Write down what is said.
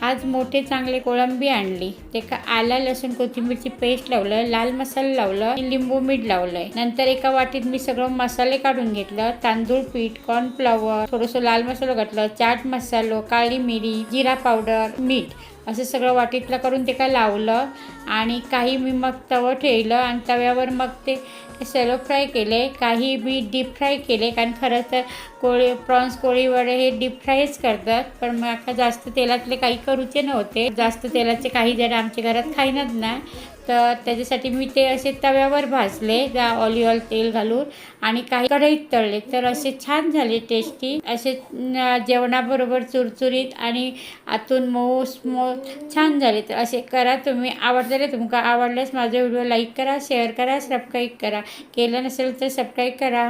आज मोठे चांगले कोळंबी आणली, ते का आला लसूण कोथिंबीरची पेस्ट लावलं, लाल मसाला लावलं, लिंबू मीठ लावलंय। नंतर एका वाटीत मी सगळं मसाले काढून घेतलं, तांदूळ पीठ, कॉर्नफ्लॉवर, थोडंसं लाल मसाला घातलं, चाट मसाला, काळी मिरी, जिरा पावडर, मीठ असं सगळं वाटीतलं करून ते का लावलं। आणि काही मी मग तवं ठेवलं आणि तव्यावर मग ते सॅलो फ्राय केले, काही मी डीप फ्राय केले, कारण खरं तर प्रॉन्स कोळी वडे हे डीप फ्रायच करतात, पण मग आता जास्त तेलातले काही करूचे नव्हते, जास्त तेलाचे काही जण आमच्या घरात खाईनात नाही, तर त्याच्यासाठी मी ते असे तव्यावर भाजले ऑलिव्ह तेल घालून आणि काही कढईत तळले, तर असे छान झाले टेस्टी, असे जेवणाबरोबर चुरचुरीत आणि आतून मऊ छान झाले। तर असे करा तुम्ही, आवडले तुमका आवडल्यास माझा व्हिडिओ लाईक करा, शेअर करा, सबस्क्राईब करा, केलं नसेल तर सबस्क्राईब करा।